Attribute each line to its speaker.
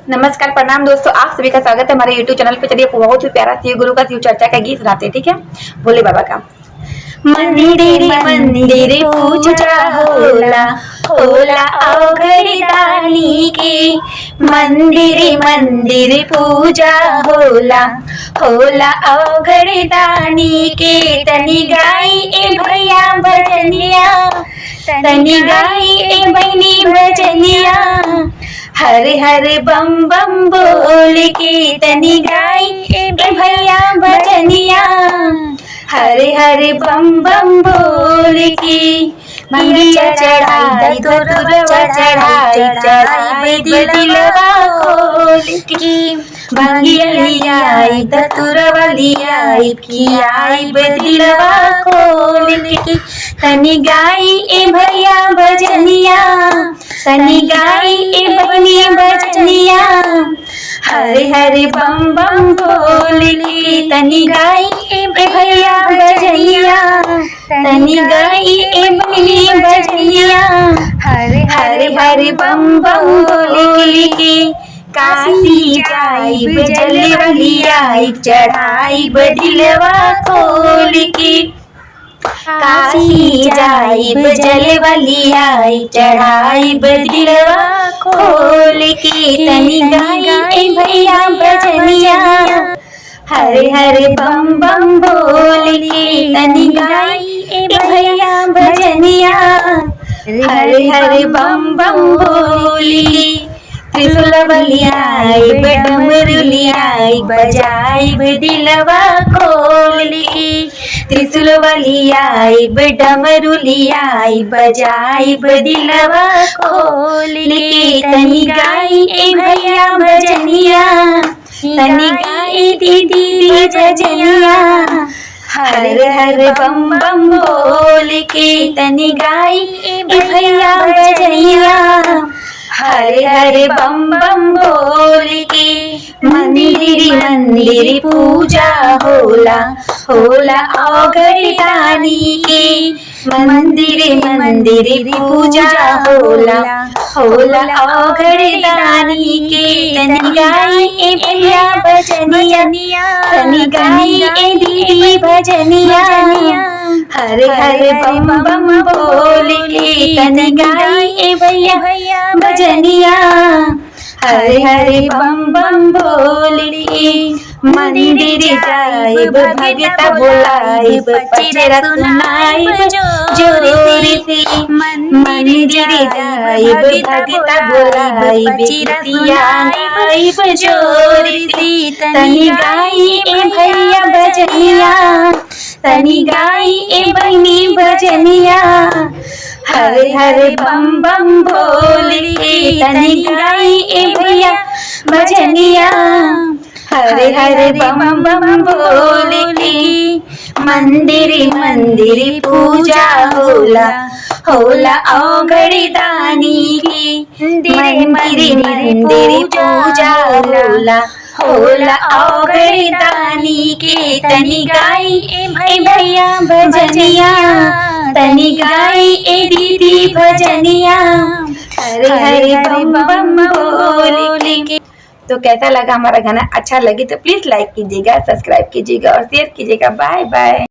Speaker 1: नमस्कार, प्रणाम दोस्तों, आप सभी का स्वागत है हमारे YouTube चैनल पे। चलिए बहुत ही प्यारा शिव गुरु का शिव चर्चा का गीत सुनाते हैं, ठीक है। भोले बाबा का। मंदिर मंदिर पूजा होला, होला अवघड़ी दानी की। मंदिर मंदिर पूजा होला, होला अवघड़ी दानी के। तनी गाई ए भैया भजनिया, तनी गाई ए बहनी भजनिया। हरे हरे बम बम बोल के तनी गाई ए भैया भजनिया। हरे हरे बम बम बोल के भंगिया चढ़ाई धतुरवा चढ़ाई चढ़ाई दिलवा खोल के। भंगिया लियाई धतुरवा लियाई कियाई दिलवा खोल के। तनी गाई ए भैया भजनिया, तनी गाई ए बहनी भजनिया। हरे हरे बम बम बोल के तनी गाई ए भैया भजनिया, तनी गाई ए बहनी भजनिया। हरे हरे हरे बम बम बोल के काशी जाई जलवली आई चढ़ाई दिलवा खोल के। काशी जाई जलवली आई चढ़ाई दिलवा खोल के। तनी गाई ए भैया भजनिया, हरे हरे बम बम बोल के तनी गाई ए भैया भजनिया। हरे हरे बम बम बोल के त्रिशूल बलियाई डमरुलियाई बजाई दिलवा खोल के। त्रिशूल बलियाई डमरुलियाई बजाई दिलवा खोल के। तनी गाई ए भैया भजनिया, तनी गाई दीदी भजनिया। हरे हरे बम बम बोल के तनी गाई ए भैया भजनिया। हरे हरे बम बम बोल के मंदिर मंदिर पूजा होला, होला अवघड़ी दानी की। मंदिर मंदिर पूजा होला, होला अवघड़ी दानी की। तनी गाई ए भैया भजनिया, तनी गाई ए दीदी भजनिया। हरे हरे बम बम बोल के तनी गाई ए भैया भजनिया। हरे हरे बम बम बोल के मंदिर जाइब भगता बोलाइब पचरा सुनाइब जोरी से। मंदिर जाइब भगता बोलाइब चिराइब जोरी से। तनी गाई ए भैया भजनिया, तनी गाई ए बहनी भजनिया। हरे हरे बम बम बोल के तनी गाई ए भैया भजनिया। हरे हरे बम बम बोल के मंदिर मंदिर पूजा होला, होला अवघड़ी दानी की। मंदिर मंदिर पूजा होला, होला अवघड़ी दानी के। तनी गाई ए भैया भजनिया, तनी गाई ए दीदी भजनिया। हरे हरे बम बम बोल के। तो कैसा लगा हमारा गाना? अच्छा लगे तो प्लीज लाइक कीजिएगा, सब्सक्राइब कीजिएगा और शेयर कीजिएगा। Bye by.